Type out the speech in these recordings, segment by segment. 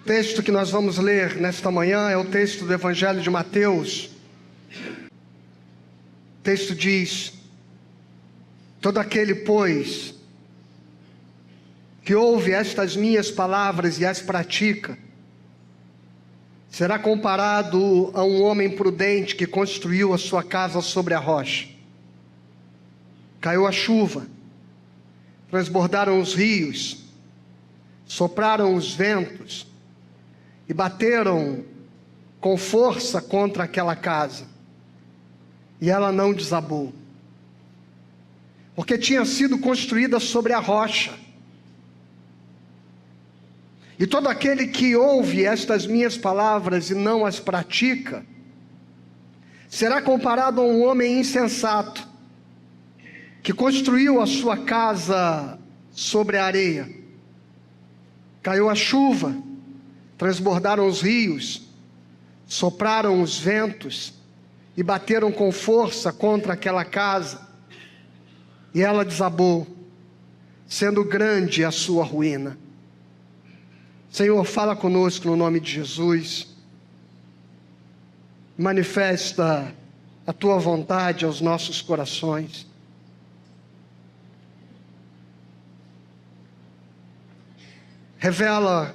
O texto que nós vamos ler nesta manhã é o texto do Evangelho de Mateus. O texto diz: todo aquele, pois, que ouve estas minhas palavras e as pratica, será comparado a um homem prudente que construiu a sua casa sobre a rocha. Caiu a chuva, transbordaram os rios, sopraram os ventos e bateram com força contra aquela casa, e ela não desabou, porque tinha sido construída sobre a rocha. E todo aquele que ouve estas minhas palavras e não as pratica, será comparado a um homem insensato, que construiu a sua casa sobre a areia. Caiu a chuva, transbordaram os rios, sopraram os ventos e bateram com força contra aquela casa, e ela desabou, sendo grande a sua ruína. Senhor, fala conosco no nome de Jesus. Manifesta a tua vontade aos nossos corações. Revela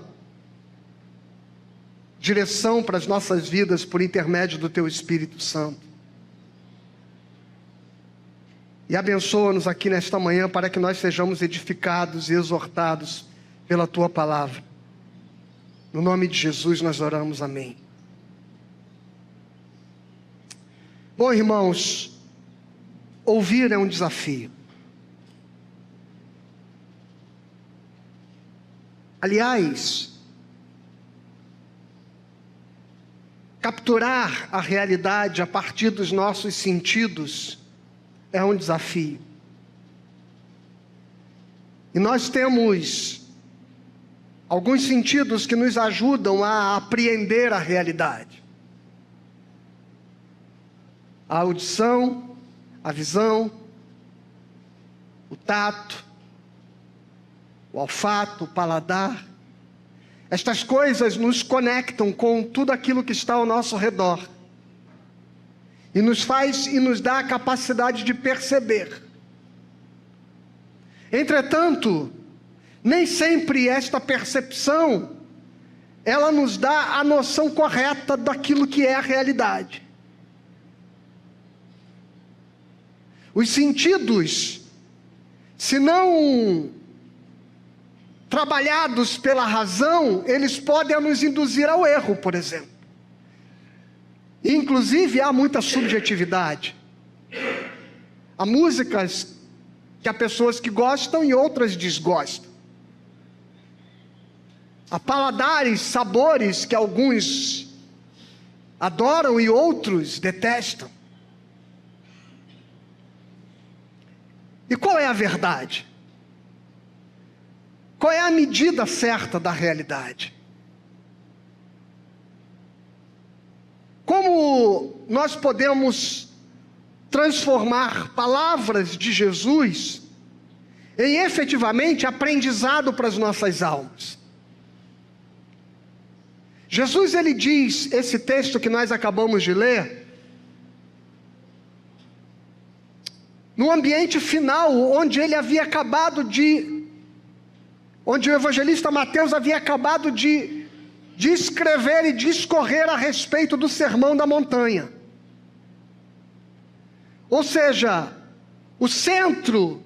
direção para as nossas vidas por intermédio do teu Espírito Santo. E abençoa-nos aqui nesta manhã para que nós sejamos edificados e exortados pela tua palavra. No nome de Jesus nós oramos, amém. Bom, irmãos, ouvir é um desafio. Aliás, capturar a realidade a partir dos nossos sentidos é um desafio. E nós temos alguns sentidos que nos ajudam a apreender a realidade: a audição, a visão, o tato, o olfato, o paladar. Estas coisas nos conectam com tudo aquilo que está ao nosso redor e nos dá a capacidade de perceber. Entretanto, nem sempre esta percepção ela nos dá a noção correta daquilo que é a realidade. Os sentidos, se não trabalhados pela razão, eles podem nos induzir ao erro, por exemplo. Inclusive, há muita subjetividade. Há músicas que há pessoas que gostam e outras desgostam. Há paladares, sabores que alguns adoram e outros detestam. E qual é a verdade? Qual é a medida certa da realidade? Como nós podemos transformar palavras de Jesus em efetivamente aprendizado para as nossas almas? Jesus, ele diz, esse texto que nós acabamos de ler, no ambiente final, onde o evangelista Mateus havia acabado de escrever e discorrer a respeito do Sermão da Montanha. Ou seja, o Sermão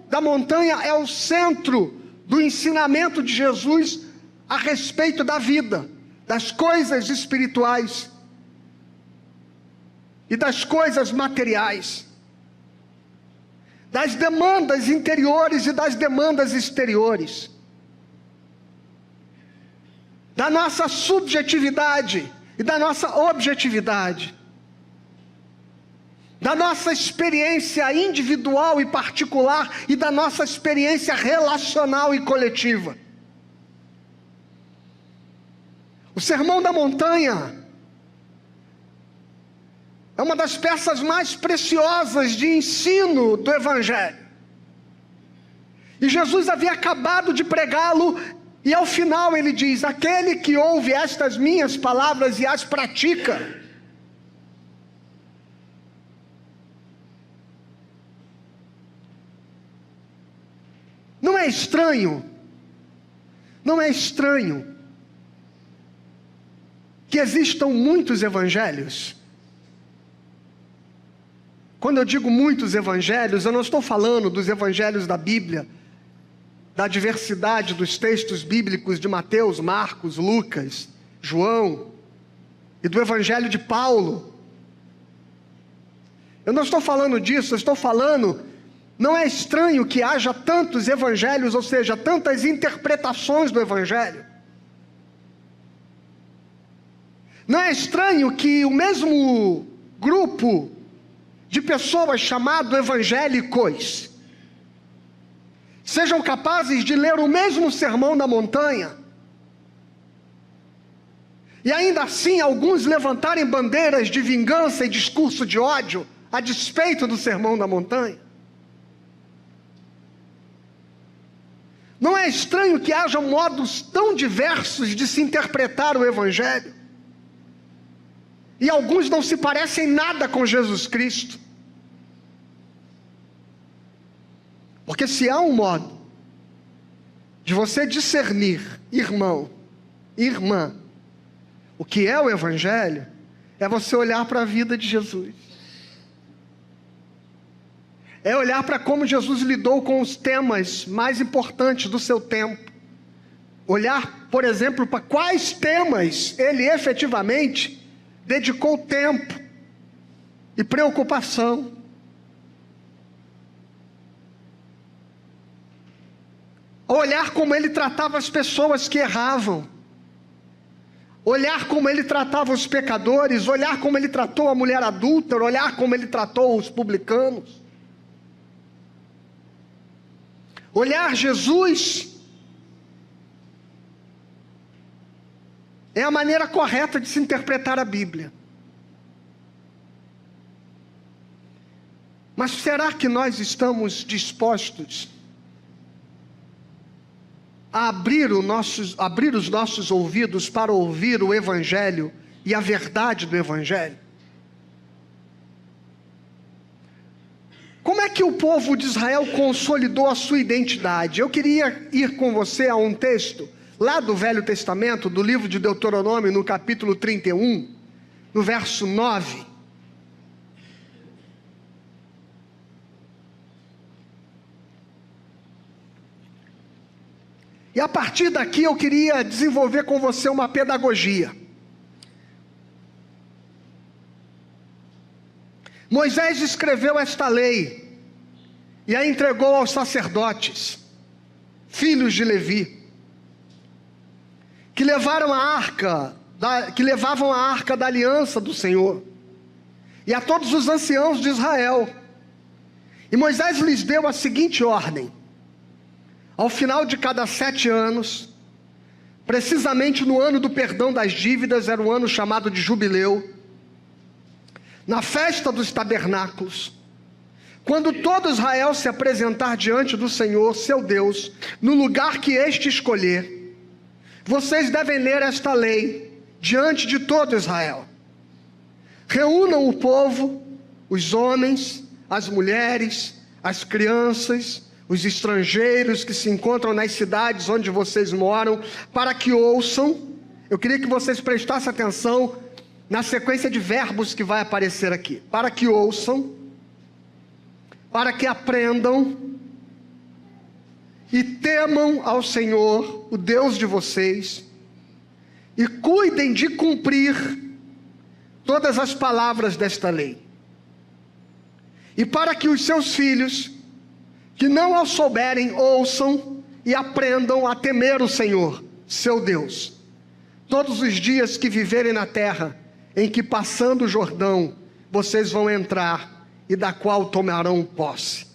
da Montanha é o centro do ensinamento de Jesus a respeito da vida, das coisas espirituais e das coisas materiais, das demandas interiores e das demandas exteriores, da nossa subjetividade e da nossa objetividade, da nossa experiência individual e particular e da nossa experiência relacional e coletiva. O Sermão da Montanha é uma das peças mais preciosas de ensino do Evangelho. E Jesus havia acabado de pregá-lo E ao final ele diz: aquele que ouve estas minhas palavras e as pratica. Não é estranho que existam muitos evangelhos? Quando eu digo muitos evangelhos, eu não estou falando dos evangelhos da Bíblia, da diversidade dos textos bíblicos de Mateus, Marcos, Lucas, João, e do evangelho de Paulo. Eu não estou falando disso, eu estou falando, não é estranho que haja tantos evangelhos, ou seja, tantas interpretações do evangelho. Não é estranho que o mesmo grupo de pessoas chamado evangélicos sejam capazes de ler o mesmo sermão da montanha e ainda assim alguns levantarem bandeiras de vingança e discurso de ódio a despeito do sermão da montanha. Não é estranho que haja modos tão diversos de se interpretar o evangelho e alguns não se parecem nada com Jesus Cristo. Porque se há um modo de você discernir, irmão, irmã, o que é o evangelho, é você olhar para a vida de Jesus. É olhar para como Jesus lidou com os temas mais importantes do seu tempo. Olhar, por exemplo, para quais temas ele efetivamente dedicou tempo e preocupação. Olhar como ele tratava as pessoas que erravam. Olhar como ele tratava os pecadores. Olhar como ele tratou a mulher adúltera. Olhar como ele tratou os publicanos. Olhar Jesus é a maneira correta de se interpretar a Bíblia. Mas será que nós estamos dispostos a abrir os nossos ouvidos para ouvir o Evangelho e a verdade do Evangelho? Como é que o povo de Israel consolidou a sua identidade? Eu queria ir com você a um texto lá do Velho Testamento, do livro de Deuteronômio, no capítulo 31, no verso 9. E a partir daqui eu queria desenvolver com você uma pedagogia. Moisés escreveu esta lei e a entregou aos sacerdotes, filhos de Levi, que levavam a arca da aliança do Senhor, e a todos os anciãos de Israel. E Moisés lhes deu a seguinte ordem: ao final de cada 7 anos, precisamente no ano do perdão das dívidas, era o ano chamado de jubileu, na festa dos tabernáculos, quando todo Israel se apresentar diante do Senhor, seu Deus, no lugar que este escolher, vocês devem ler esta lei diante de todo Israel. Reúnam o povo, os homens, as mulheres, as crianças, os estrangeiros que se encontram nas cidades onde vocês moram, para que ouçam. Eu queria que vocês prestassem atenção na sequência de verbos que vai aparecer aqui. Para que ouçam, para que aprendam e temam ao Senhor, o Deus de vocês, e cuidem de cumprir todas as palavras desta lei. E para que os seus filhos, que não a souberem, ouçam e aprendam a temer o Senhor, seu Deus, todos os dias que viverem na terra, em que passando o Jordão, vocês vão entrar, e da qual tomarão posse.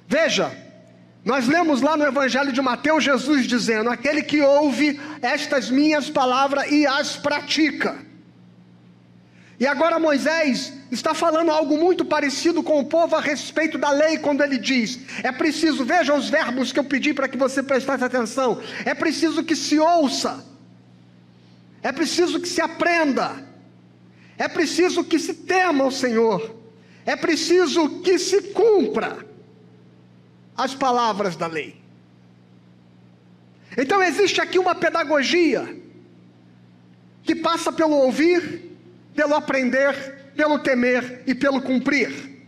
Veja, nós lemos lá no Evangelho de Mateus, Jesus dizendo: aquele que ouve estas minhas palavras e as pratica. E agora Moisés está falando algo muito parecido com o povo a respeito da lei, quando ele diz: é preciso, veja os verbos que eu pedi para que você prestasse atenção, é preciso que se ouça, é preciso que se aprenda, é preciso que se tema o Senhor, é preciso que se cumpra as palavras da lei. Então existe aqui uma pedagogia que passa pelo ouvir, pelo aprender, pelo temer e pelo cumprir.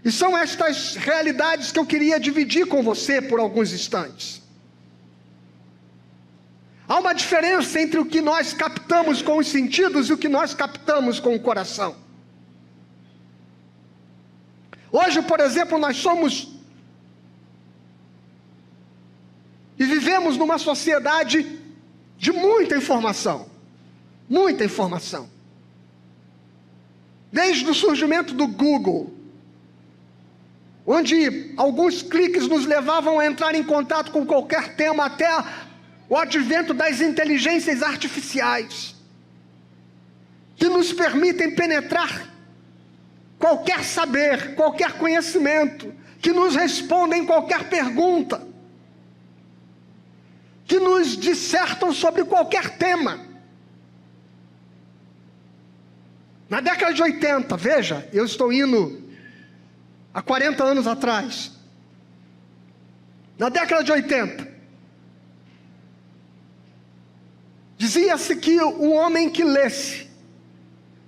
E são estas realidades que eu queria dividir com você por alguns instantes. Há uma diferença entre o que nós captamos com os sentidos e o que nós captamos com o coração. Hoje, por exemplo, nós somos e vivemos numa sociedade de muita informação. Muita informação. Desde o surgimento do Google, onde alguns cliques nos levavam a entrar em contato com qualquer tema, até o advento das inteligências artificiais, que nos permitem penetrar qualquer saber, qualquer conhecimento, que nos respondem qualquer pergunta, que nos dissertam sobre qualquer tema. Na década de 80, veja, eu estou indo há 40 anos atrás. Na década de 80, dizia-se que o homem que lesse,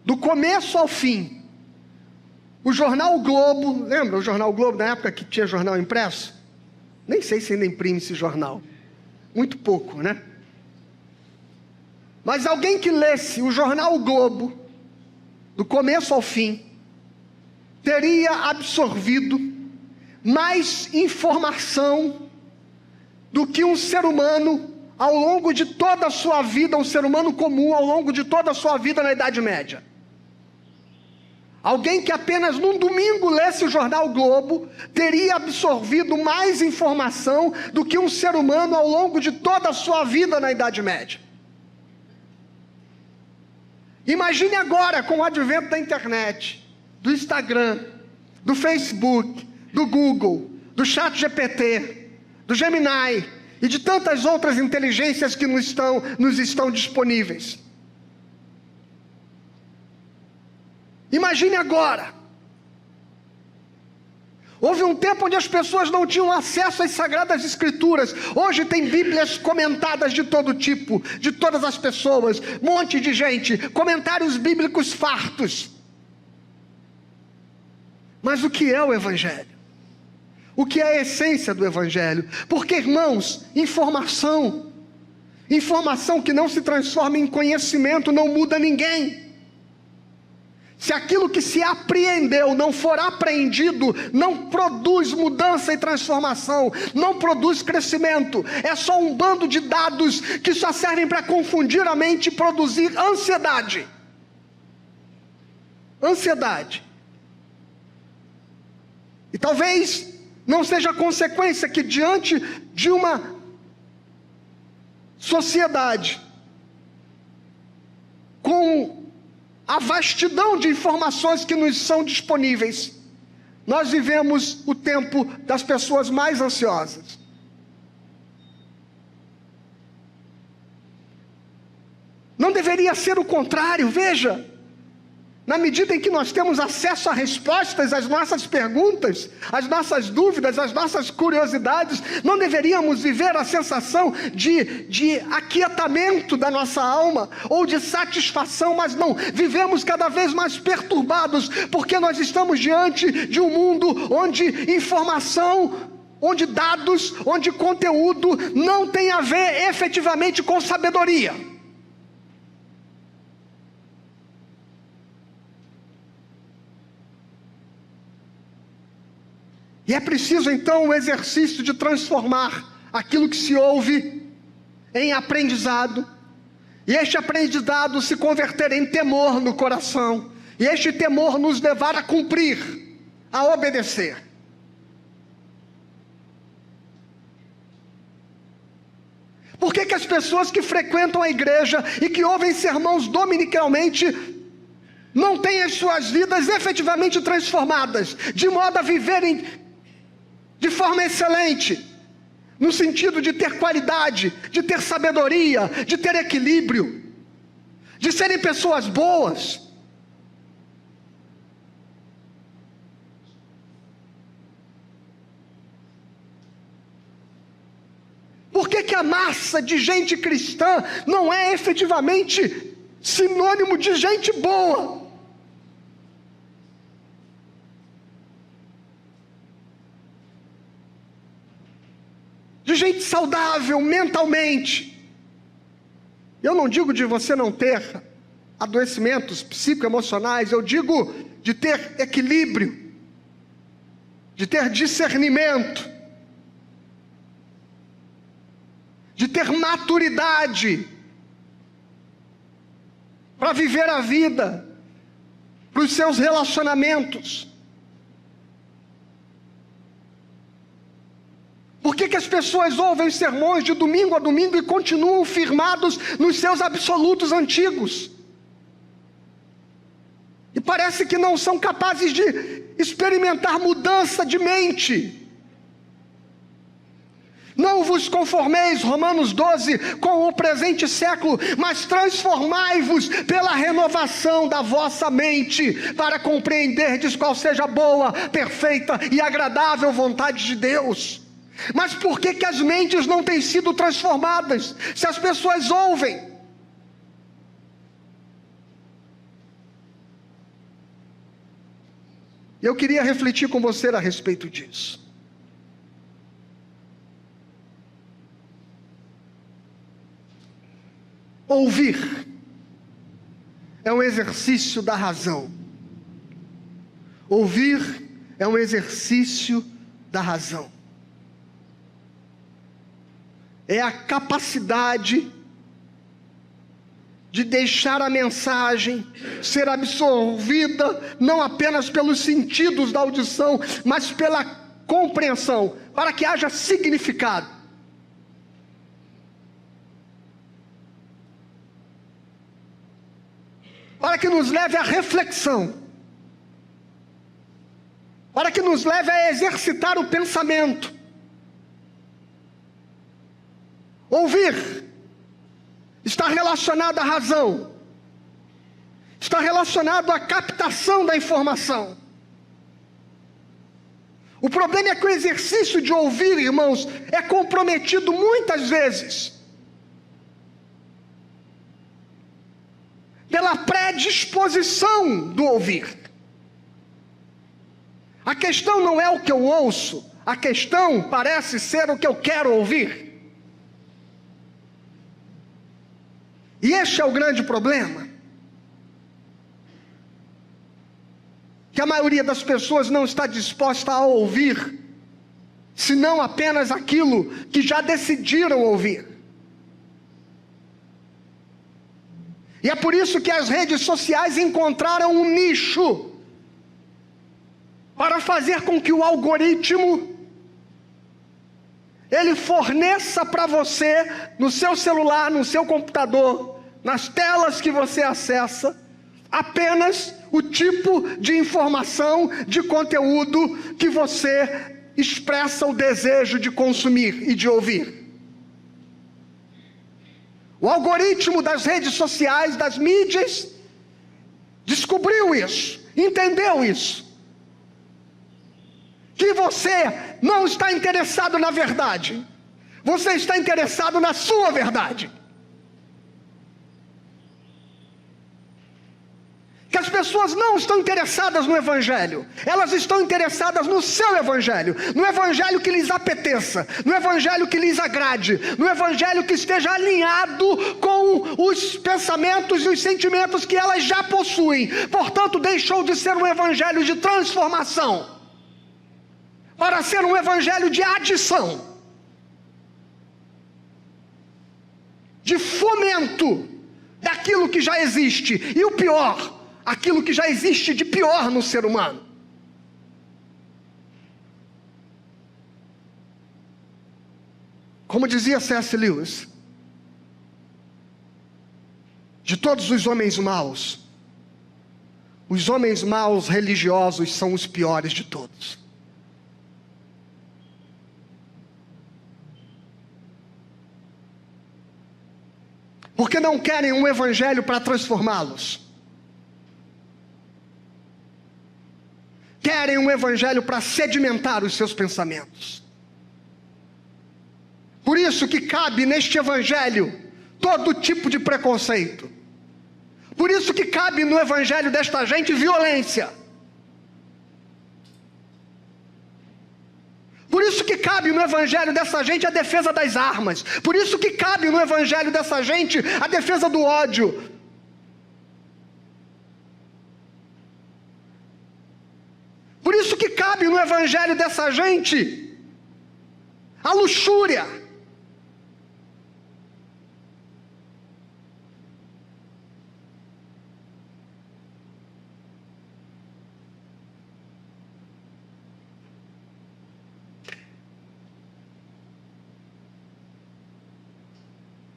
do começo ao fim, o jornal Globo, lembra o jornal Globo, na época que tinha jornal impresso? Nem sei se ainda imprime esse jornal. Muito pouco, né? Mas alguém que lesse o jornal Globo, do começo ao fim, teria absorvido mais informação do que um ser humano ao longo de toda a sua vida, um ser humano comum ao longo de toda a sua vida na Idade Média. Alguém que apenas num domingo lesse o jornal Globo, teria absorvido mais informação do que um ser humano ao longo de toda a sua vida na Idade Média. Imagine agora, com o advento da internet, do Instagram, do Facebook, do Google, do ChatGPT, do Gemini e de tantas outras inteligências que nos estão disponíveis. Imagine agora. Houve um tempo onde as pessoas não tinham acesso às Sagradas Escrituras. Hoje tem Bíblias comentadas de todo tipo, de todas as pessoas, monte de gente, comentários bíblicos fartos. Mas o que é o Evangelho? O que é a essência do Evangelho? Porque, irmãos, informação que não se transforma em conhecimento não muda ninguém. Se aquilo que se apreendeu não for apreendido, não produz mudança e transformação, não produz crescimento. É só um bando de dados que só servem para confundir a mente e produzir ansiedade. Ansiedade. E talvez não seja consequência que diante de uma sociedade com a vastidão de informações que nos são disponíveis, nós vivemos o tempo das pessoas mais ansiosas. Não deveria ser o contrário, veja. Na medida em que nós temos acesso a respostas às nossas perguntas, às nossas dúvidas, às nossas curiosidades, não deveríamos viver a sensação de aquietamento da nossa alma, ou de satisfação, mas não, vivemos cada vez mais perturbados, porque nós estamos diante de um mundo onde informação, onde dados, onde conteúdo não tem a ver efetivamente com sabedoria. E é preciso então o exercício de transformar aquilo que se ouve em aprendizado, e este aprendizado se converter em temor no coração, e este temor nos levar a cumprir, a obedecer. Por que as pessoas que frequentam a igreja e que ouvem sermãos dominicalmente não têm as suas vidas efetivamente transformadas, de modo a viverem de forma excelente, no sentido de ter qualidade, de ter sabedoria, de ter equilíbrio, de serem pessoas boas. Por que a massa de gente cristã não é efetivamente sinônimo de gente boa? De gente saudável mentalmente. Eu não digo de você não ter adoecimentos psicoemocionais, eu digo de ter equilíbrio, de ter discernimento, de ter maturidade para viver a vida, para os seus relacionamentos. Por que as pessoas ouvem sermões de domingo a domingo e continuam firmados nos seus absolutos antigos? E parece que não são capazes de experimentar mudança de mente. Não vos conformeis, Romanos 12, com o presente século, mas transformai-vos pela renovação da vossa mente, para compreenderdes qual seja a boa, perfeita e agradável vontade de Deus. Mas por que as mentes não têm sido transformadas, se as pessoas ouvem? Eu queria refletir com você a respeito disso. Ouvir é um exercício da razão. Ouvir é um exercício da razão. É a capacidade de deixar a mensagem ser absorvida, não apenas pelos sentidos da audição, mas pela compreensão, para que haja significado. Para que nos leve à reflexão, para que nos leve a exercitar o pensamento. Ouvir está relacionado à razão, está relacionado à captação da informação. O problema é que o exercício de ouvir, irmãos, é comprometido muitas vezes pela predisposição do ouvir. A questão não é o que eu ouço, a questão parece ser o que eu quero ouvir. E este é o grande problema. Que a maioria das pessoas não está disposta a ouvir, senão apenas aquilo que já decidiram ouvir. E é por isso que as redes sociais encontraram um nicho para fazer com que o algoritmo ele forneça para você, no seu celular, no seu computador, nas telas que você acessa, apenas o tipo de informação, de conteúdo que você expressa o desejo de consumir e de ouvir. O algoritmo das redes sociais, das mídias, descobriu isso, entendeu isso. Que você não está interessado na verdade, você está interessado na sua verdade. Que as pessoas não estão interessadas no Evangelho, elas estão interessadas no seu Evangelho, no Evangelho que lhes apeteça, no Evangelho que lhes agrade, no Evangelho que esteja alinhado com os pensamentos e os sentimentos que elas já possuem. Portanto, deixou de ser um Evangelho de transformação, para ser um Evangelho de adição, de fomento daquilo que já existe, e o pior, aquilo que já existe de pior no ser humano. Como dizia C.S. Lewis, de todos os homens maus, Os homens maus religiosos são os piores de todos. Porque não querem um evangelho para transformá-los. Querem um evangelho para sedimentar os seus pensamentos. Por isso que cabe neste evangelho todo tipo de preconceito. Por isso que cabe no evangelho desta gente violência. Por isso que cabe no evangelho dessa gente a defesa das armas. Por isso que cabe no evangelho dessa gente a defesa do ódio. Por isso que cabe no evangelho dessa gente a luxúria.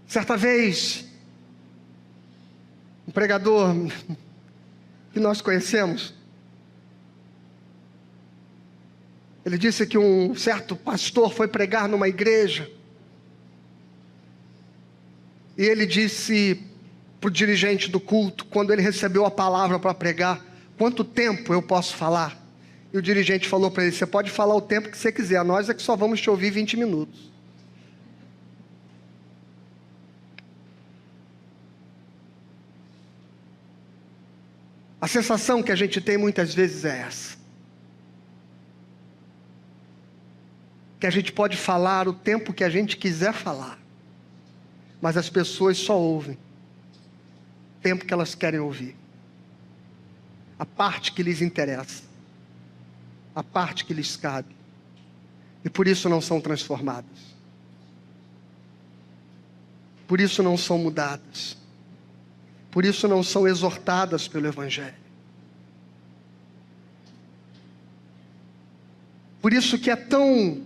Certa vez, um pregador que nós conhecemos, ele disse que um certo pastor foi pregar numa igreja, e ele disse para o dirigente do culto, quando ele recebeu a palavra para pregar, quanto tempo eu posso falar? E o dirigente falou para ele, você pode falar o tempo que você quiser, nós é que só vamos te ouvir 20 minutos. A sensação que a gente tem muitas vezes é essa. Que a gente pode falar o tempo que a gente quiser falar, mas as pessoas só ouvem o tempo que elas querem ouvir. A parte que lhes interessa. A parte que lhes cabe. E por isso não são transformadas. Por isso não são mudadas. Por isso não são exortadas pelo evangelho. Por isso que é tão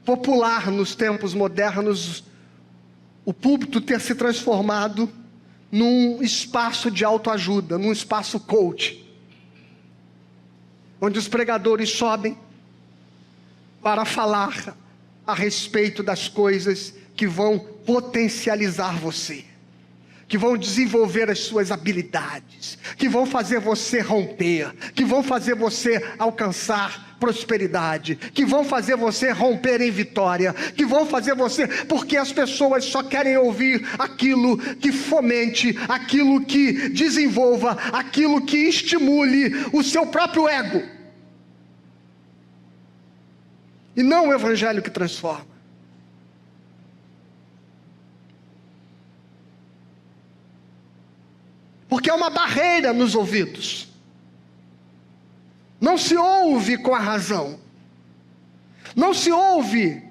popular nos tempos modernos o púlpito ter se transformado num espaço de autoajuda, num espaço coach, onde os pregadores sobem para falar a respeito das coisas que vão potencializar você, que vão desenvolver as suas habilidades, que vão fazer você romper, que vão fazer você alcançar prosperidade, que vão fazer você romper em vitória, que vão fazer você, porque as pessoas só querem ouvir aquilo que fomente, aquilo que desenvolva, aquilo que estimule o seu próprio ego, e não o evangelho que transforma. Porque é uma barreira nos ouvidos. Não se ouve com a razão. Não se ouve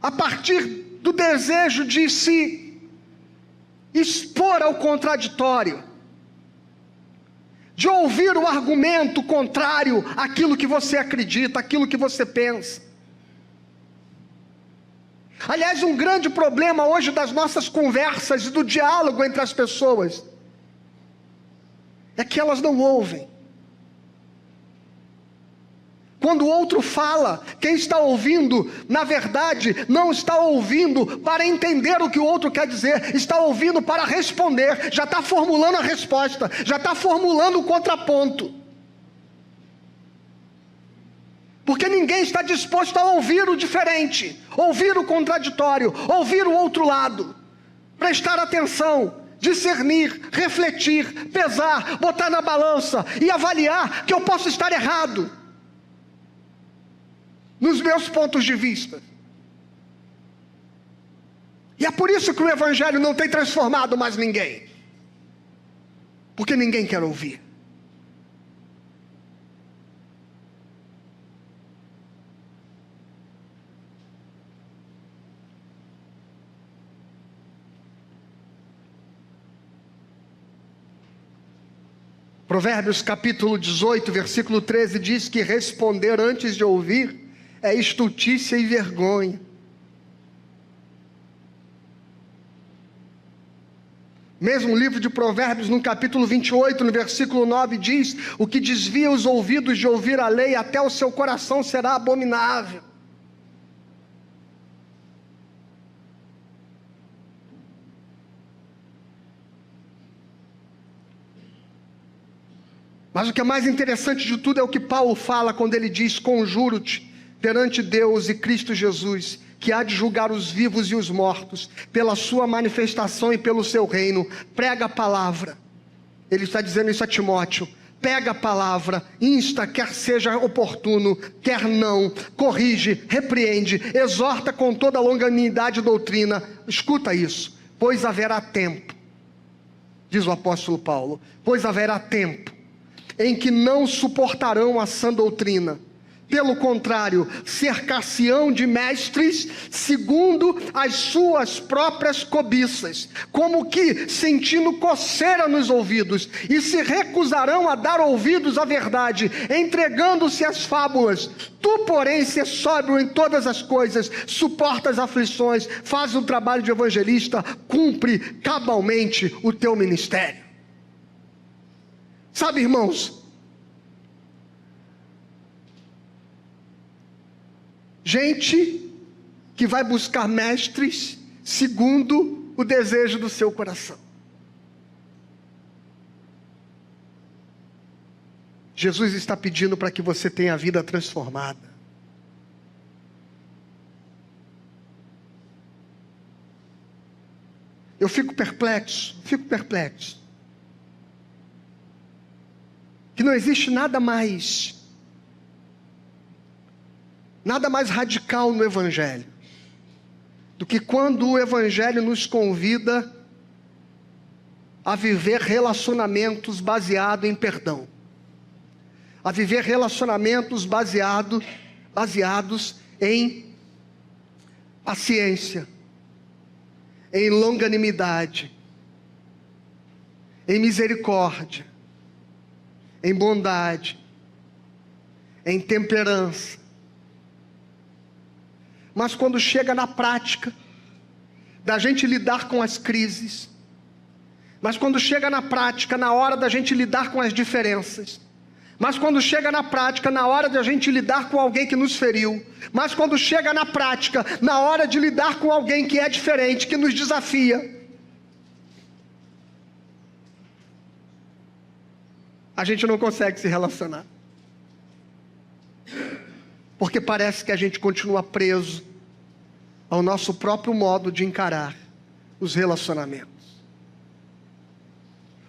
a partir do desejo de se expor ao contraditório, de ouvir o argumento contrário àquilo que você acredita, àquilo que você pensa. Aliás, um grande problema hoje das nossas conversas e do diálogo entre as pessoas é que elas não ouvem. Quando o outro fala, quem está ouvindo, na verdade, não está ouvindo para entender o que o outro quer dizer, está ouvindo para responder, já está formulando a resposta, já está formulando o contraponto. Porque ninguém está disposto a ouvir o diferente, ouvir o contraditório, ouvir o outro lado, prestar atenção, discernir, refletir, pesar, botar na balança e avaliar que eu posso estar errado nos meus pontos de vista. E é por isso que o evangelho não tem transformado mais ninguém, porque ninguém quer ouvir. Provérbios capítulo 18, versículo 13 diz que responder antes de ouvir é estultícia e vergonha. Mesmo o livro de Provérbios, no capítulo 28, no versículo 9, diz: o que desvia os ouvidos de ouvir a lei, até o seu coração será abominável. Mas o que é mais interessante de tudo é o que Paulo fala quando ele diz: conjuro-te perante Deus e Cristo Jesus, que há de julgar os vivos e os mortos, pela sua manifestação e pelo seu reino. Prega a palavra. Ele está dizendo isso a Timóteo. Pega a palavra, insta, quer seja oportuno, quer não, corrige, repreende, exorta com toda a longanimidade e doutrina. Escuta isso: pois haverá tempo, diz o apóstolo Paulo, pois haverá tempo em que não suportarão a sã doutrina. Pelo contrário, cercar-se-ão de mestres segundo as suas próprias cobiças, como que sentindo coceira nos ouvidos, e se recusarão a dar ouvidos à verdade, entregando-se às fábulas. Tu, porém, se sóbrio em todas as coisas, suporta as aflições, faz o trabalho de evangelista, cumpre cabalmente o teu ministério. Sabe, irmãos, gente que vai buscar mestres segundo o desejo do seu coração. Jesus está pedindo para que você tenha a vida transformada. Eu fico perplexo, que não existe nada mais radical no Evangelho do que quando o Evangelho nos convida a viver relacionamentos baseados em perdão, a viver relacionamentos baseados em paciência, em longanimidade, em misericórdia, em bondade, em temperança. Mas quando chega na prática da gente lidar com as crises, mas quando chega na prática, na hora da gente lidar com as diferenças, mas quando chega na prática, na hora de a gente lidar com alguém que nos feriu, mas quando chega na prática, na hora de lidar com alguém que é diferente, que nos desafia, a gente não consegue se relacionar. Porque parece que a gente continua preso ao nosso próprio modo de encarar os relacionamentos,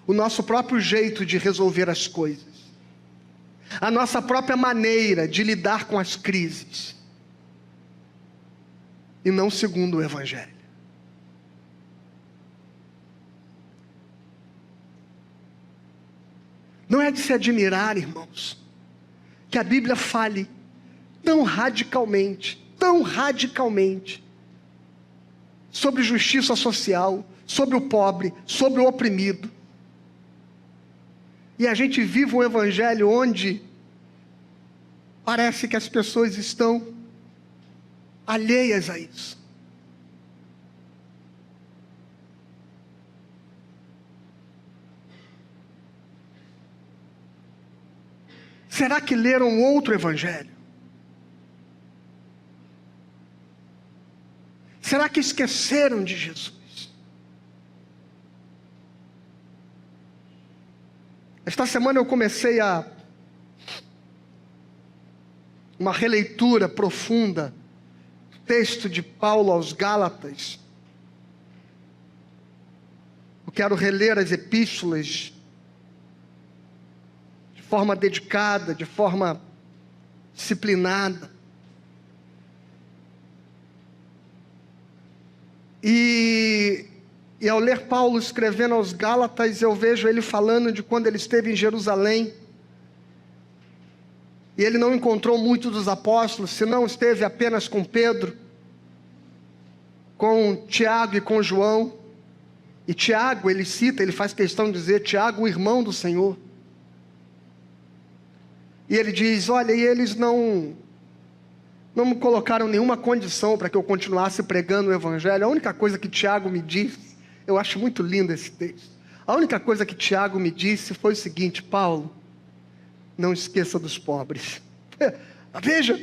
o nosso próprio jeito de resolver as coisas, a nossa própria maneira de lidar com as crises, e não segundo o Evangelho. Não é de se admirar, irmãos, que a Bíblia fale tão radicalmente sobre justiça social, sobre o pobre, sobre o oprimido. E a gente vive um evangelho onde parece que as pessoas estão alheias a isso. Será que leram outro evangelho? Será que esqueceram de Jesus? Esta semana eu comecei uma releitura profunda do texto de Paulo aos Gálatas. Eu quero reler as epístolas de forma dedicada, de forma disciplinada. E ao ler Paulo escrevendo aos Gálatas, eu vejo ele falando de quando ele esteve em Jerusalém. E ele não encontrou muitos dos apóstolos, senão esteve apenas com Pedro, com Tiago e com João. E Tiago, ele cita, ele faz questão de dizer, Tiago, o irmão do Senhor. E ele diz, olha, e eles não me colocaram nenhuma condição para que eu continuasse pregando o Evangelho. A única coisa que Tiago me disse Eu acho muito lindo esse texto. A única coisa que Tiago me disse foi o seguinte: Paulo, não esqueça dos pobres. Veja,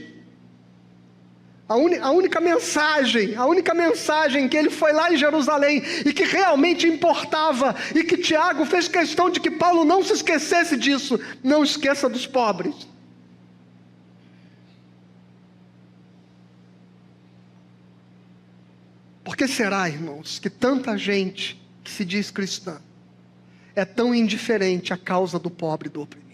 a única mensagem que ele foi lá em Jerusalém e que realmente importava, e que Tiago fez questão de que Paulo não se esquecesse disso: não esqueça dos pobres. Por que será, irmãos, que tanta gente que se diz cristã é tão indiferente à causa do pobre e do oprimido?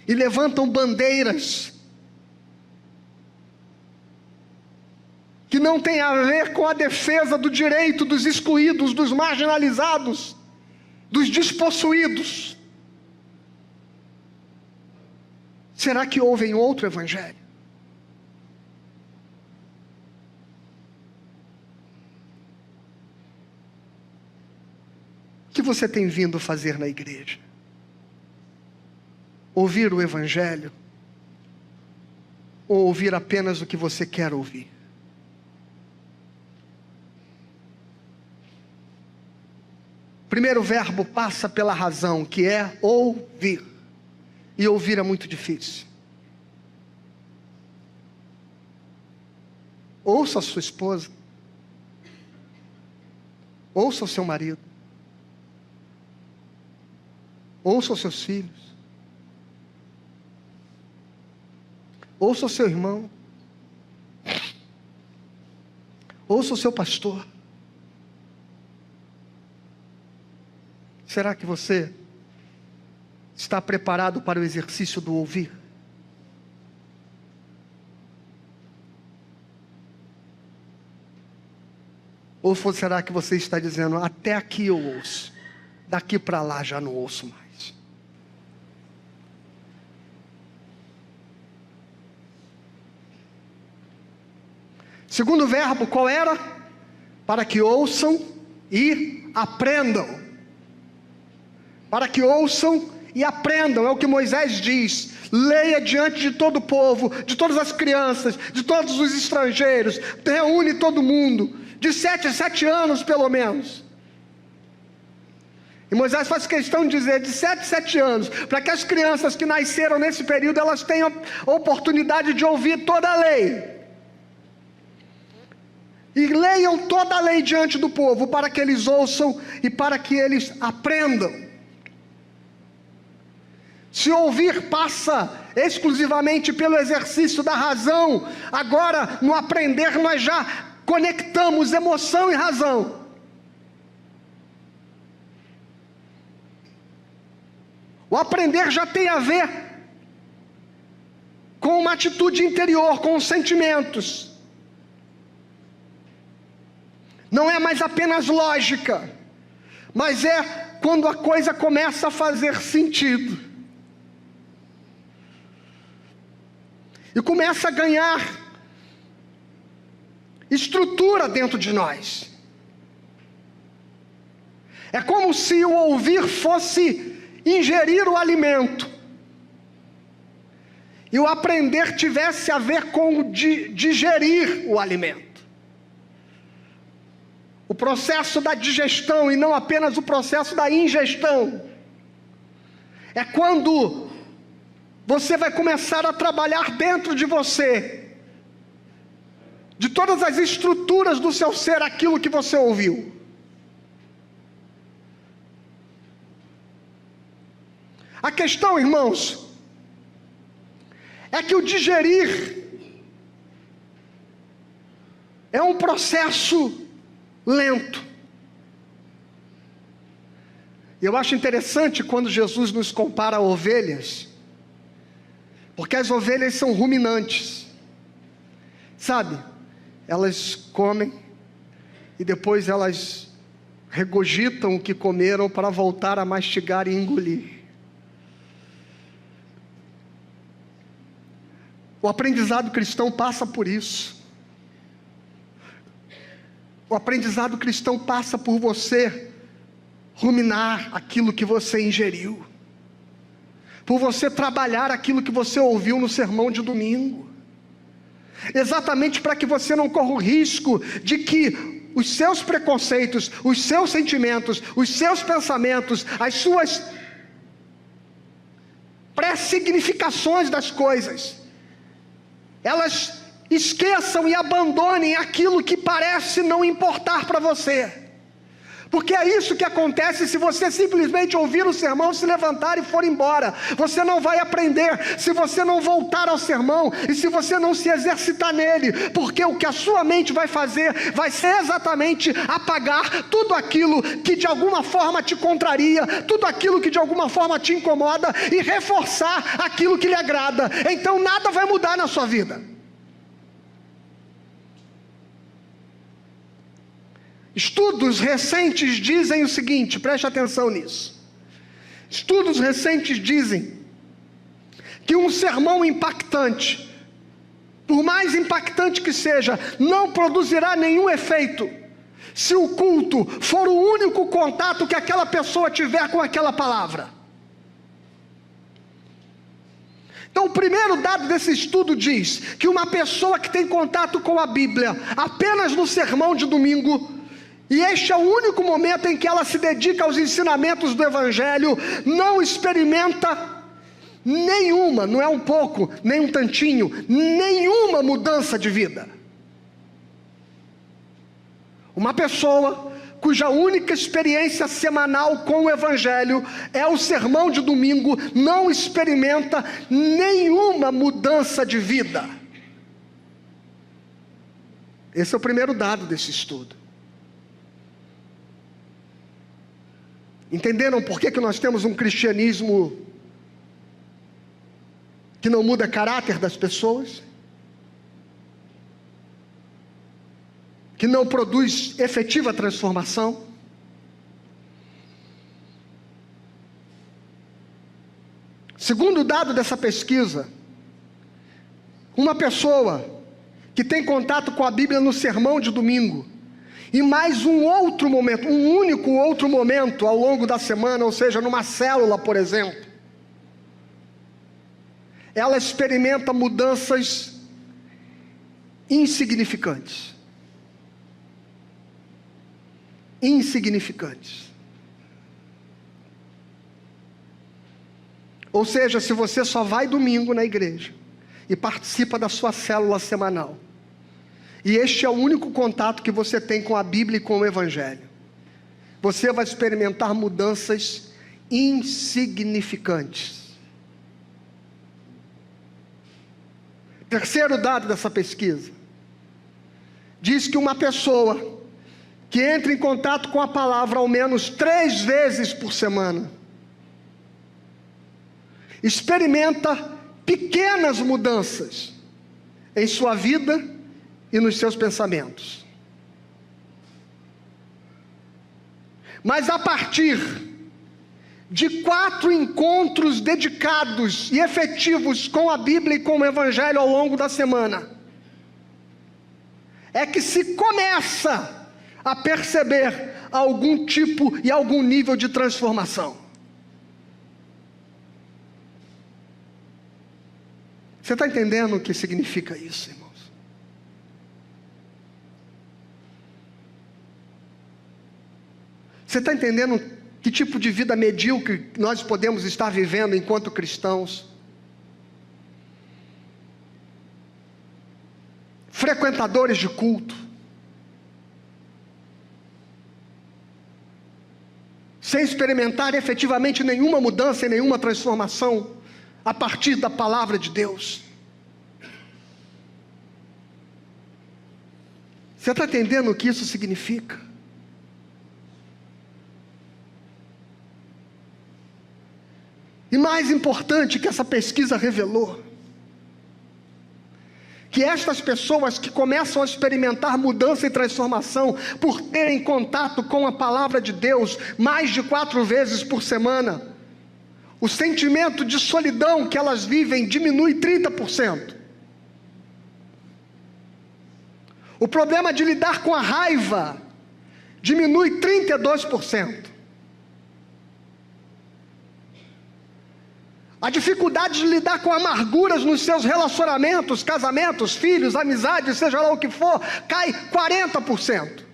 E levantam bandeiras que não têm a ver com a defesa do direito dos excluídos, dos marginalizados, dos despossuídos. Será que ouvem outro evangelho? O que você tem vindo fazer na igreja? Ouvir o evangelho? Ou ouvir apenas o que você quer ouvir? O primeiro verbo passa pela razão, que é ouvir. E ouvir é muito difícil. Ouça a sua esposa. Ouça o seu marido. Ouça os seus filhos. Ouça o seu irmão. Ouça o seu pastor. Será que você está preparado para o exercício do ouvir? Ou será que você está dizendo: até aqui eu ouço, daqui para lá já não ouço mais? Segundo verbo, qual era? Para que ouçam e aprendam. Para que ouçam e aprendam, é o que Moisés diz: leia diante de todo o povo, de todas as crianças, de todos os estrangeiros, reúne todo mundo, de 7 em 7 anos pelo menos. E Moisés faz questão de dizer, de 7 em 7 anos, para que as crianças que nasceram nesse período, elas tenham oportunidade de ouvir toda a lei. E leiam toda a lei diante do povo, para que eles ouçam e para que eles aprendam. Se ouvir passa exclusivamente pelo exercício da razão, agora no aprender nós já conectamos emoção e razão. O aprender já tem a ver com uma atitude interior, com os sentimentos. Não é mais apenas lógica, mas é quando a coisa começa a fazer sentido. E começa a ganhar estrutura dentro de nós. É como se o ouvir fosse ingerir o alimento, e o aprender tivesse a ver com o digerir o alimento. O processo da digestão e não apenas o processo da ingestão. É quando você vai começar a trabalhar dentro de você, de todas as estruturas do seu ser, aquilo que você ouviu. A questão, irmãos, é que o digerir é um processo lento. Eu acho interessante quando Jesus nos compara a ovelhas, porque as ovelhas são ruminantes, sabe? Elas comem e depois elas regurgitam o que comeram para voltar a mastigar e engolir. O aprendizado cristão passa por isso. O aprendizado cristão passa por você ruminar aquilo que você ingeriu, por você trabalhar aquilo que você ouviu no sermão de domingo. exatamente para que você não corra o risco de que os seus preconceitos, os seus sentimentos, os seus pensamentos, as suas pré-significações das coisas, elas esqueçam e abandonem aquilo que parece não importar para você. Porque é isso que acontece se você simplesmente ouvir o sermão, se levantar e for embora. Você não vai aprender se você não voltar ao sermão e se você não se exercitar nele. Porque o que a sua mente vai fazer vai ser exatamente apagar tudo aquilo que de alguma forma te contraria, tudo aquilo que de alguma forma te incomoda e reforçar aquilo que lhe agrada. Então nada vai mudar na sua vida. Estudos recentes dizem o seguinte, preste atenção nisso. Estudos recentes dizem que um sermão impactante, por mais impactante que seja, não produzirá nenhum efeito se o culto for o único contato que aquela pessoa tiver com aquela palavra. Então, o primeiro dado desse estudo diz que uma pessoa que tem contato com a Bíblia apenas no sermão de domingo, e este é o único momento em que ela se dedica aos ensinamentos do Evangelho, não experimenta nenhuma, não é um pouco, nem um tantinho, nenhuma mudança de vida. Uma pessoa cuja única experiência semanal com o Evangelho é o sermão de domingo, não experimenta nenhuma mudança de vida. Esse é o primeiro dado desse estudo. Entenderam por que nós temos um cristianismo que não muda caráter das pessoas? Que não produz efetiva transformação? Segundo dado dessa pesquisa, uma pessoa que tem contato com a Bíblia no sermão de domingo, e mais um outro momento, um único outro momento ao longo da semana, ou seja, numa célula, por exemplo, ela experimenta mudanças insignificantes. Insignificantes. Ou seja, se você só vai domingo na igreja e participa da sua célula semanal, e este é o único contato que você tem com a Bíblia e com o Evangelho, você vai experimentar mudanças insignificantes. Terceiro dado dessa pesquisa, diz que uma pessoa que entra em contato com a palavra ao menos 3 vezes por semana, experimenta pequenas mudanças em sua vida e nos seus pensamentos. Mas a partir de 4 encontros dedicados e efetivos com a Bíblia e com o Evangelho ao longo da semana, é que se começa a perceber algum tipo e algum nível de transformação. Você está entendendo o que significa isso, irmãos? Você está entendendo que tipo de vida medíocre nós podemos estar vivendo enquanto cristãos? Frequentadores de culto, sem experimentar efetivamente nenhuma mudança e nenhuma transformação a partir da palavra de Deus. Você está entendendo o que isso significa? E mais importante que essa pesquisa revelou, que estas pessoas que começam a experimentar mudança e transformação por terem contato com a palavra de Deus mais de 4 vezes por semana, o sentimento de solidão que elas vivem diminui 30%. O problema de lidar com a raiva diminui 32%. A dificuldade de lidar com amarguras nos seus relacionamentos, casamentos, filhos, amizades, seja lá o que for, cai 40%.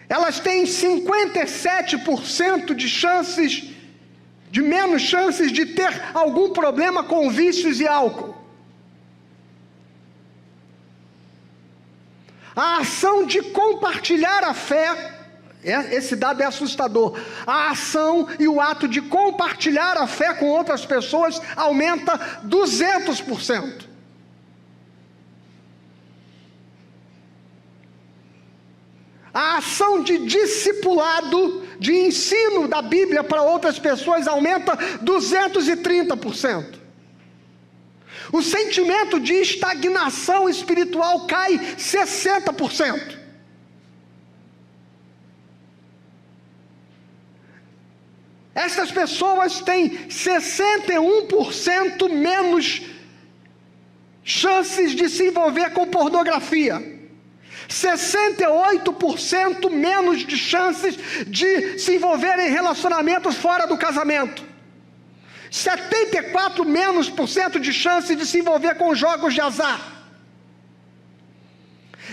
Elas têm 57% de menos chances de ter algum problema com vícios e álcool. A ação de compartilhar a fé, esse dado é assustador. A ação e o ato de compartilhar a fé com outras pessoas aumenta 200%. A ação de discipulado, de ensino da Bíblia para outras pessoas aumenta 230%. O sentimento de estagnação espiritual cai 60%. Essas pessoas têm 61% menos chances de se envolver com pornografia. 68% menos de chances de se envolver em relacionamentos fora do casamento. 74% menos de chance de se envolver com jogos de azar.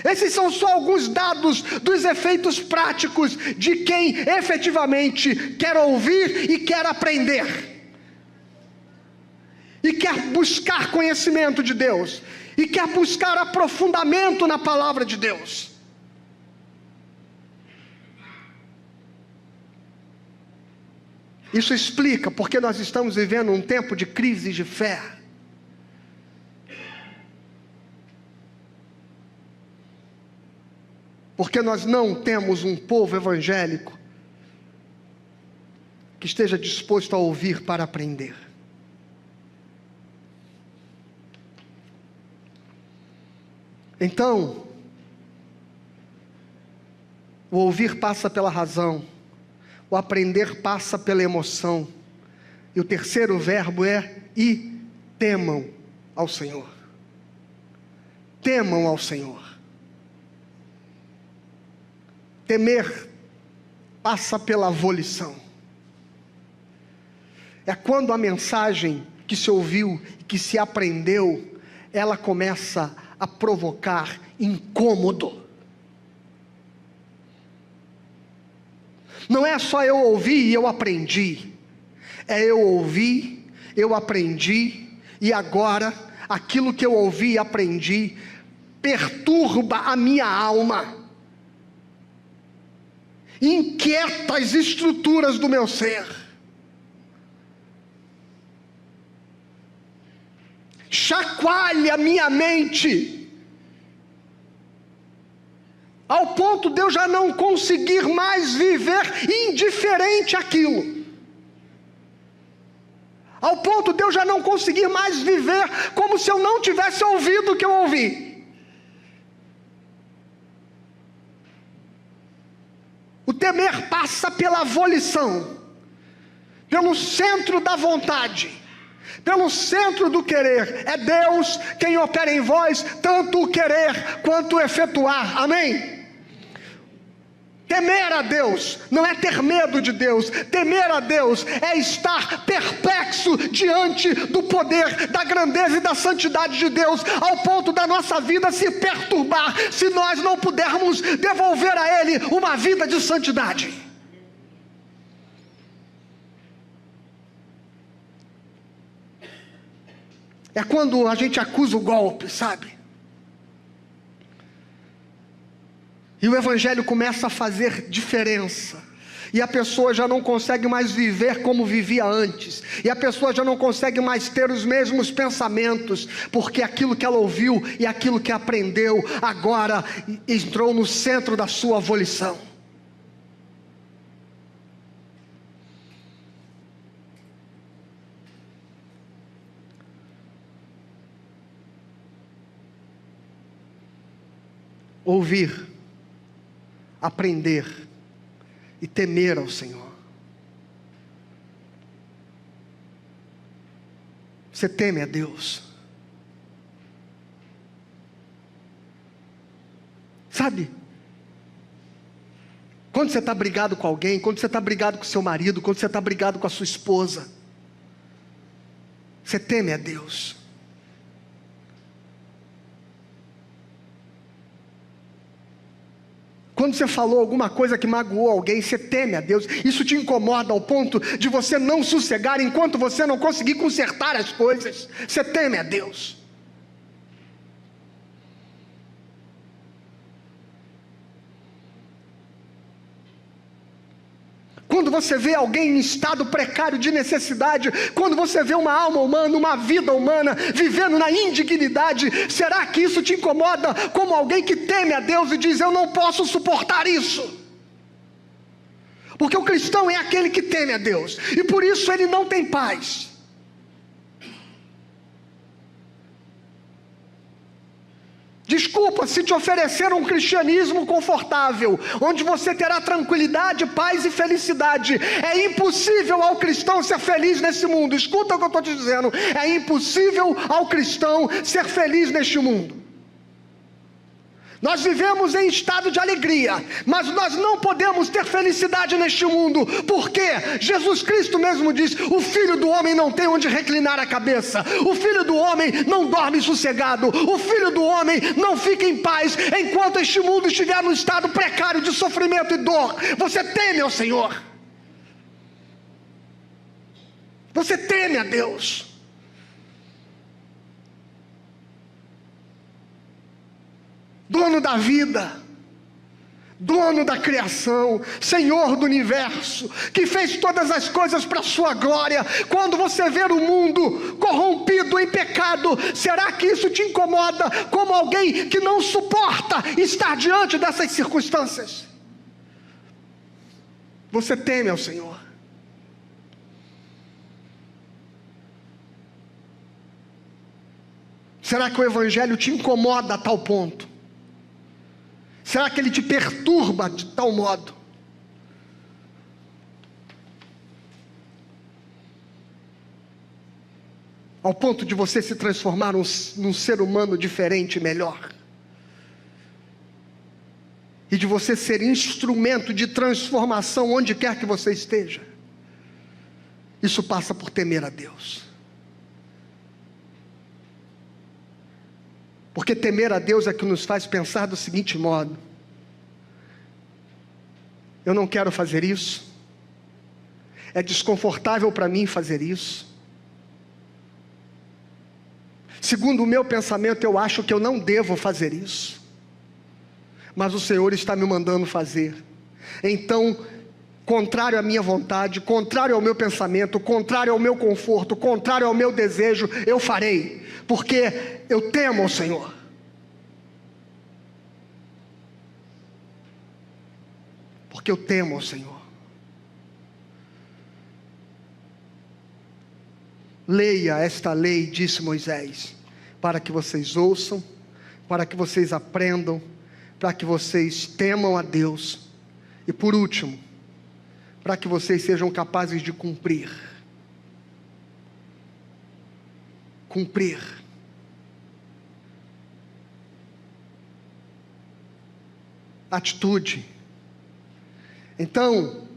Esses são só alguns dados dos efeitos práticos de quem efetivamente quer ouvir e quer aprender. E quer buscar conhecimento de Deus. E quer buscar aprofundamento na palavra de Deus. Isso explica porque nós estamos vivendo um tempo de crise de fé. Porque nós não temos um povo evangélico que esteja disposto a ouvir para aprender. Então, o ouvir passa pela razão, o aprender passa pela emoção, e o terceiro verbo é: e temam ao Senhor. Temam ao Senhor. Temer passa pela volição. É quando a mensagem que se ouviu e que se aprendeu, ela começa a provocar incômodo. Não é só eu ouvi e eu aprendi. É eu ouvi, eu aprendi, e agora aquilo que eu ouvi e aprendi perturba a minha alma, inquieta as estruturas do meu ser, chacoalha a minha mente, ao ponto de eu já não conseguir mais viver indiferente àquilo, ao ponto de eu já não conseguir mais viver como se eu não tivesse ouvido o que eu ouvi. O temer passa pela volição, pelo centro da vontade, pelo centro do querer. É Deus quem opera em vós, tanto o querer quanto o efetuar. Amém? Temer a Deus não é ter medo de Deus. Temer a Deus é estar perplexo diante do poder, da grandeza e da santidade de Deus, ao ponto da nossa vida se perturbar, se nós não pudermos devolver a Ele uma vida de santidade. É quando a gente acusa o golpe, sabe? E o evangelho começa a fazer diferença. E a pessoa já não consegue mais viver como vivia antes. E a pessoa já não consegue mais ter os mesmos pensamentos. Porque aquilo que ela ouviu e aquilo que aprendeu agora entrou no centro da sua volição. Ouvir, aprender e temer ao Senhor. Você teme a Deus? Sabe? Quando você está brigado com alguém, quando você está brigado com seu marido, quando você está brigado com a sua esposa, você teme a Deus. Quando você falou alguma coisa que magoou alguém, você teme a Deus. Isso te incomoda ao ponto de você não sossegar enquanto você não conseguir consertar as coisas. Você teme a Deus. Quando você vê alguém em estado precário de necessidade, quando você vê uma alma humana, uma vida humana, vivendo na indignidade, será que isso te incomoda como alguém que teme a Deus e diz: eu não posso suportar isso? Porque o cristão é aquele que teme a Deus, e por isso ele não tem paz. Desculpa se te oferecer um cristianismo confortável, onde você terá tranquilidade, paz e felicidade. É impossível ao cristão ser feliz nesse mundo. Escuta o que eu estou te dizendo. É impossível ao cristão ser feliz neste mundo. Nós vivemos em estado de alegria, mas nós não podemos ter felicidade neste mundo, porque Jesus Cristo mesmo diz: o Filho do Homem não tem onde reclinar a cabeça, o Filho do Homem não dorme sossegado, o Filho do Homem não fica em paz, enquanto este mundo estiver num estado precário de sofrimento e dor. Você teme ao Senhor, você teme a Deus. Dono da vida, dono da criação, Senhor do universo, que fez todas as coisas para a sua glória. Quando você ver o mundo corrompido em pecado, será que isso te incomoda como alguém que não suporta estar diante dessas circunstâncias? Você teme ao Senhor. Será que o Evangelho te incomoda a tal ponto? Será que ele te perturba de tal modo? Ao ponto de você se transformar num ser humano diferente e melhor? E de você ser instrumento de transformação onde quer que você esteja? Isso passa por temer a Deus. Porque temer a Deus é que nos faz pensar do seguinte modo: eu não quero fazer isso, é desconfortável para mim fazer isso. Segundo o meu pensamento, eu acho que eu não devo fazer isso, mas o Senhor está me mandando fazer. Então, contrário à minha vontade, contrário ao meu pensamento, contrário ao meu conforto, contrário ao meu desejo, eu farei, porque eu temo ao Senhor. Porque eu temo ao Senhor. Leia esta lei, disse Moisés, para que vocês ouçam, para que vocês aprendam, para que vocês temam a Deus, e por último, para que vocês sejam capazes de cumprir. Cumprir. Atitude. Então,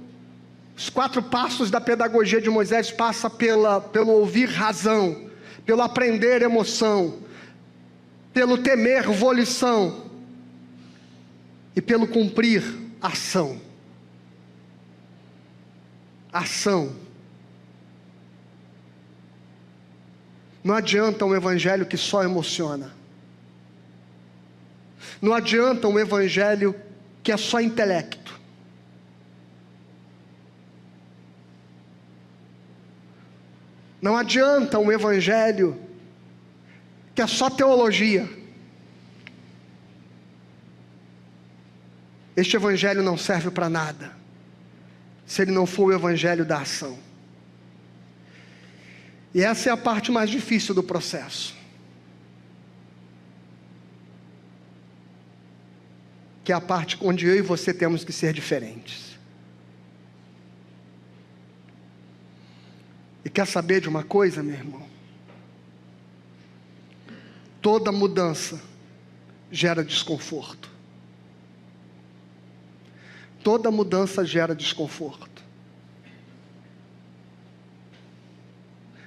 os 4 passos da pedagogia de Moisés passam pelo ouvir razão, pelo aprender emoção, pelo temer volição e pelo cumprir ação. Ação. Não adianta um evangelho que só emociona. Não adianta um evangelho que é só intelecto. Não adianta um evangelho que é só teologia. Este evangelho não serve para nada se ele não for o evangelho da ação. E essa é a parte mais difícil do processo, que é a parte onde eu e você temos que ser diferentes. E quer saber de uma coisa, meu irmão? Toda mudança gera desconforto. Toda mudança gera desconforto.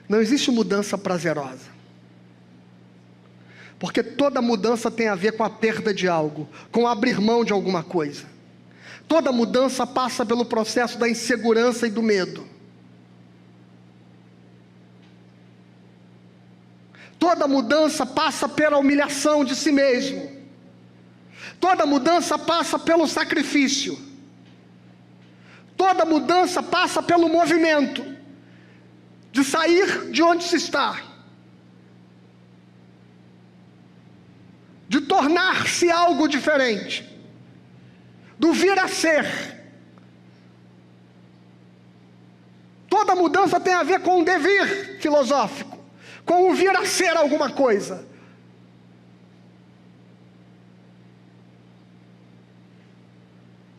Não existe mudança prazerosa. Porque toda mudança tem a ver com a perda de algo, com abrir mão de alguma coisa. Toda mudança passa pelo processo da insegurança e do medo. Toda mudança passa pela humilhação de si mesmo. Toda mudança passa pelo sacrifício. Toda mudança passa pelo movimento de sair de onde se está, de tornar-se algo diferente, do vir a ser. Toda mudança tem a ver com o devir filosófico, com o vir a ser alguma coisa.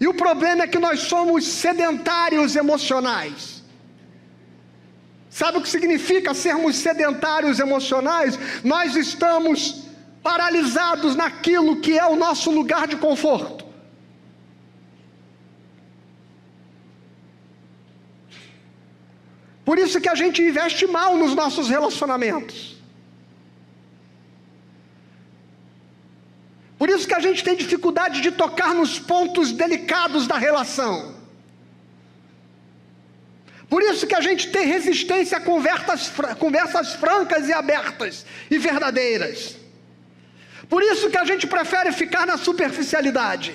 E o problema é que nós somos sedentários emocionais. Sabe o que significa sermos sedentários emocionais? Nós estamos paralisados naquilo que é o nosso lugar de conforto. Por isso que a gente investe mal nos nossos relacionamentos. Por isso que a gente tem dificuldade de tocar nos pontos delicados da relação. Por isso que a gente tem resistência a conversas francas e abertas e verdadeiras. Por isso que a gente prefere ficar na superficialidade.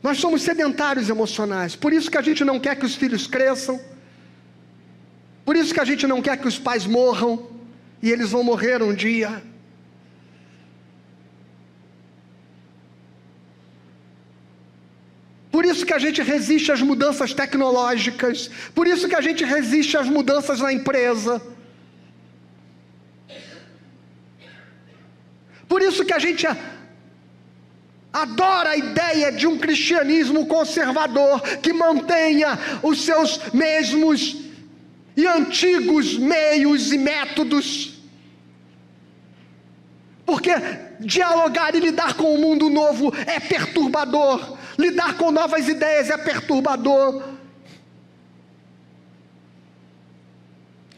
Nós somos sedentários emocionais. Por isso que a gente não quer que os filhos cresçam. Por isso que a gente não quer que os pais morram. E eles vão morrer um dia. Por isso que a gente resiste às mudanças tecnológicas. Por isso que a gente resiste às mudanças na empresa. Por isso que a gente adora a ideia de um cristianismo conservador que mantenha os seus mesmos e antigos meios e métodos. Porque dialogar e lidar com o mundo novo é perturbador. Lidar com novas ideias é perturbador.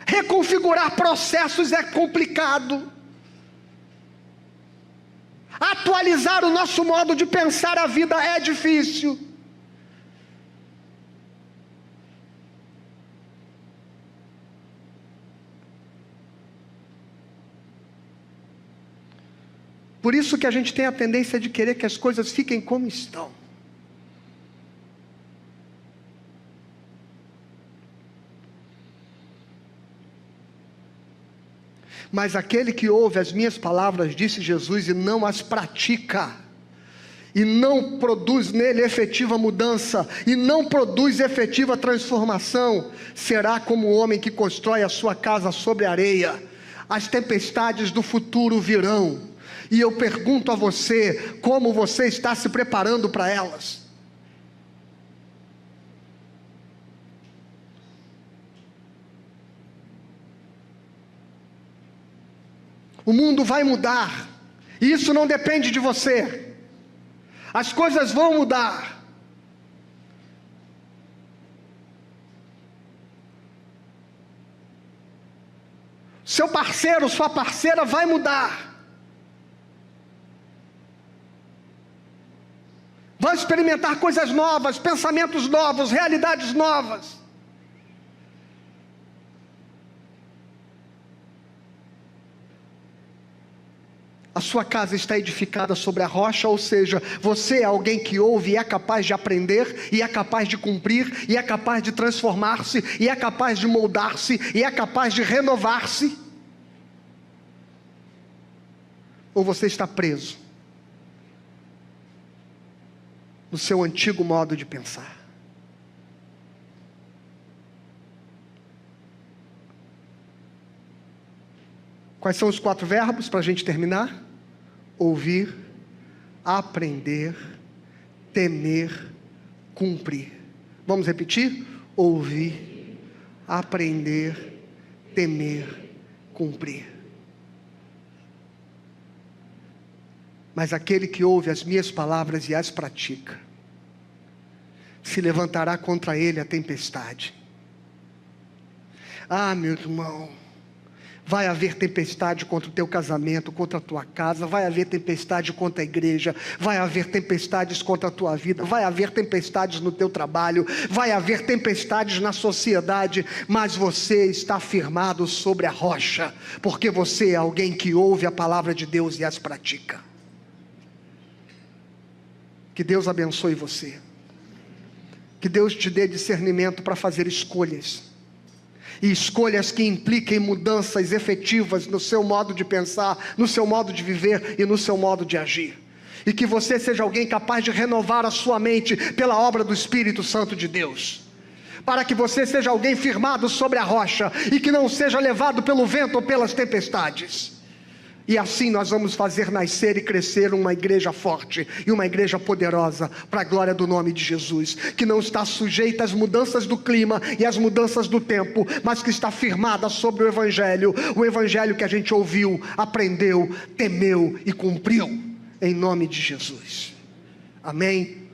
Reconfigurar processos é complicado. Atualizar o nosso modo de pensar a vida é difícil. Por isso que a gente tem a tendência de querer que as coisas fiquem como estão. Mas aquele que ouve as minhas palavras, disse Jesus, e não as pratica, e não produz nele efetiva mudança, e não produz efetiva transformação, será como o homem que constrói a sua casa sobre areia. As tempestades do futuro virão, e eu pergunto a você, como você está se preparando para elas? O mundo vai mudar, e isso não depende de você. As coisas vão mudar. Seu parceiro, sua parceira vai mudar. Vai experimentar coisas novas, pensamentos novos, realidades novas. A sua casa está edificada sobre a rocha, ou seja, você é alguém que ouve e é capaz de aprender, e é capaz de cumprir, e é capaz de transformar-se, e é capaz de moldar-se, e é capaz de renovar-se? Ou você está preso no seu antigo modo de pensar? Quais são os 4 verbos para a gente terminar? Ouvir, aprender, temer, cumprir. Vamos repetir? Ouvir, aprender, temer, cumprir. Mas aquele que ouve as minhas palavras e as pratica, se levantará contra ele a tempestade. Ah, meu irmão, vai haver tempestade contra o teu casamento, contra a tua casa, vai haver tempestade contra a igreja, vai haver tempestades contra a tua vida, vai haver tempestades no teu trabalho, vai haver tempestades na sociedade, mas você está firmado sobre a rocha, porque você é alguém que ouve a palavra de Deus e as pratica. Que Deus abençoe você, que Deus te dê discernimento para fazer escolhas, e escolhas que impliquem mudanças efetivas no seu modo de pensar, no seu modo de viver e no seu modo de agir, e que você seja alguém capaz de renovar a sua mente pela obra do Espírito Santo de Deus, para que você seja alguém firmado sobre a rocha, e que não seja levado pelo vento ou pelas tempestades. E assim nós vamos fazer nascer e crescer uma igreja forte e uma igreja poderosa, para a glória do nome de Jesus, que não está sujeita às mudanças do clima e às mudanças do tempo, mas que está firmada sobre o Evangelho que a gente ouviu, aprendeu, temeu e cumpriu, em nome de Jesus. Amém?